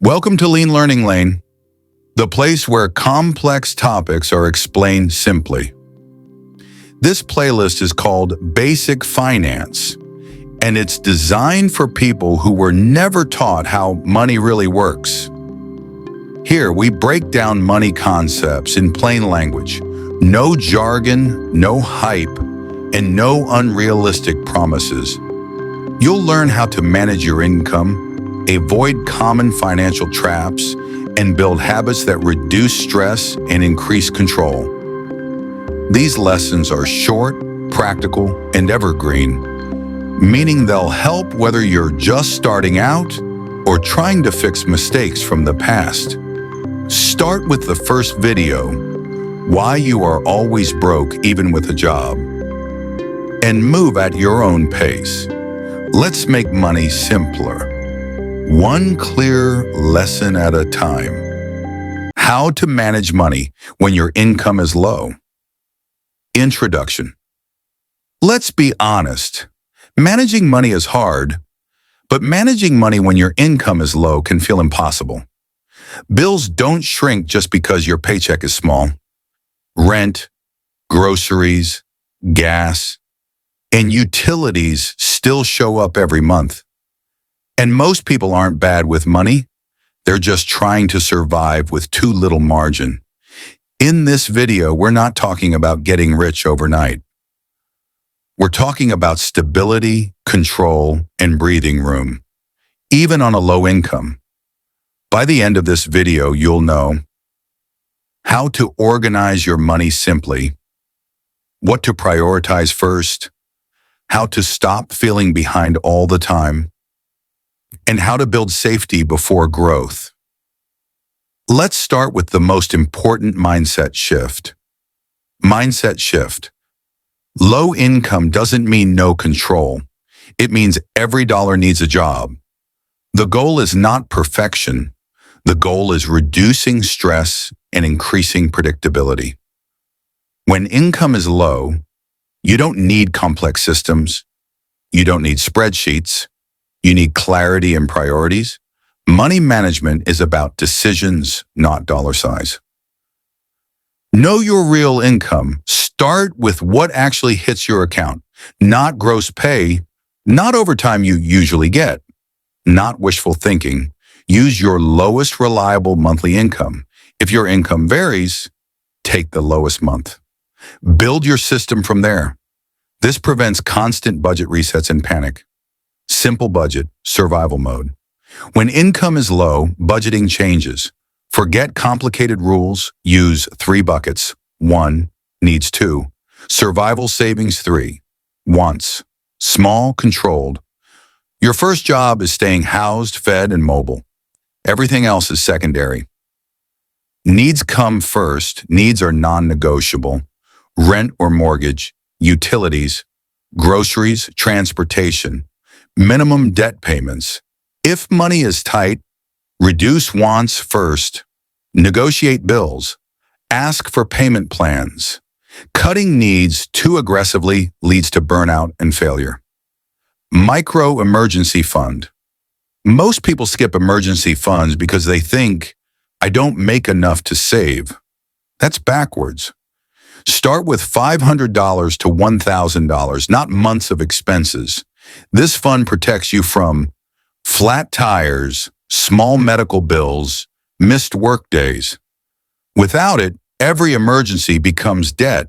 Welcome to Lean Learning Lane, the place where complex topics are explained simply. This playlist is called Basic Finance, and it's designed for people who were never taught how money really works. Here, we break down money concepts in plain language. No jargon, no hype, and no unrealistic promises. You'll learn how to manage your income, avoid common financial traps, and build habits that reduce stress and increase control. These lessons are short, practical, and evergreen, meaning they'll help whether you're just starting out or trying to fix mistakes from the past. Start with the first video, Why You Are Always Broke Even With a Job, and move at your own pace. Let's make money simpler. One clear lesson at a time. How to manage money when your income is low. Introduction. Let's be honest. Managing money is hard, but managing money when your income is low can feel impossible. Bills don't shrink just because your paycheck is small. Rent, groceries, gas, and utilities still show up every month. And most people aren't bad with money. They're just trying to survive with too little margin. In this video, we're not talking about getting rich overnight. We're talking about stability, control, and breathing room, even on a low income. By the end of this video, you'll know how to organize your money simply, what to prioritize first, how to stop feeling behind all the time, and how to build safety before growth. Let's start with the most important mindset shift. Mindset shift. Low income doesn't mean no control. It means every dollar needs a job. The goal is not perfection. The goal is reducing stress and increasing predictability. When income is low, you don't need complex systems. You don't need spreadsheets. You need clarity and priorities. Money management is about decisions, not dollar size. Know your real income. Start with what actually hits your account, not gross pay, not overtime you usually get, not wishful thinking. Use your lowest reliable monthly income. If your income varies, take the lowest month. Build your system from there. This prevents constant budget resets and panic. Simple budget, survival mode. When income is low, budgeting changes. Forget complicated rules. Use 3 buckets. 1, needs 2. Survival savings 3. Wants. Small, controlled. Your first job is staying housed, fed, and mobile. Everything else is secondary. Needs come first. Needs are non-negotiable. Rent or mortgage, utilities, groceries, transportation, minimum debt payments. If money is tight, reduce wants first. Negotiate bills. Ask for payment plans. Cutting needs too aggressively leads to burnout and failure. Micro emergency fund. Most people skip emergency funds because they think, I don't make enough to save. That's backwards. Start with $500 to $1,000, not months of expenses. This fund protects you from flat tires, small medical bills, missed work days. Without it, every emergency becomes debt.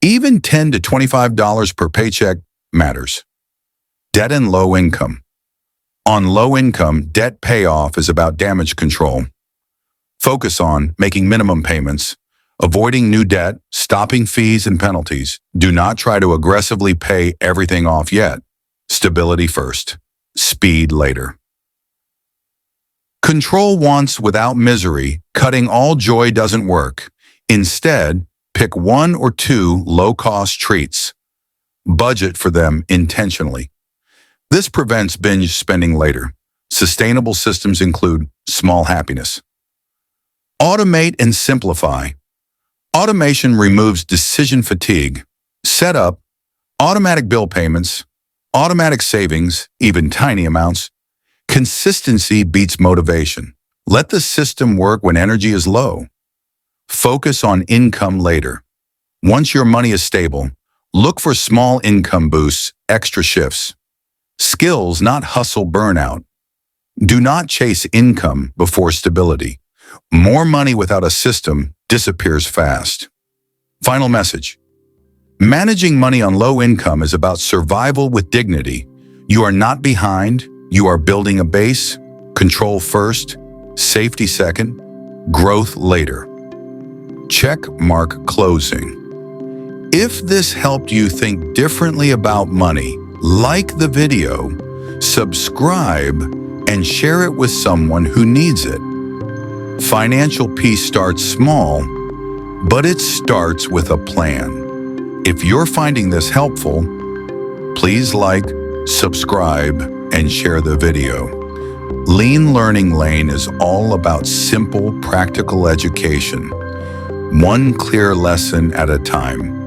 Even $10 to $25 per paycheck matters. Debt and low income. On low income, debt payoff is about damage control. Focus on making minimum payments, avoiding new debt, stopping fees and penalties. Do not try to aggressively pay everything off yet. Stability first, speed later. Control wants without misery. Cutting all joy doesn't work. Instead, pick 1 or 2 low-cost treats. Budget for them intentionally. This prevents binge spending later. Sustainable systems include small happiness. Automate and simplify. Automation removes decision fatigue. Set up automatic bill payments, automatic savings, even tiny amounts. Consistency beats motivation. Let the system work when energy is low. Focus on income later. Once your money is stable, look for small income boosts, extra shifts. Skills, not hustle burnout. Do not chase income before stability. More money without a system disappears fast. Final message. Managing money on low income is about survival with dignity. You are not behind. You are building a base. Control first, safety second, growth later. Check mark closing. If this helped you think differently about money, like the video, subscribe, and share it with someone who needs it. Financial peace starts small, but it starts with a plan. If you're finding this helpful, please like, subscribe, and share the video. Lean Learning Lane is all about simple, practical education, one clear lesson at a time.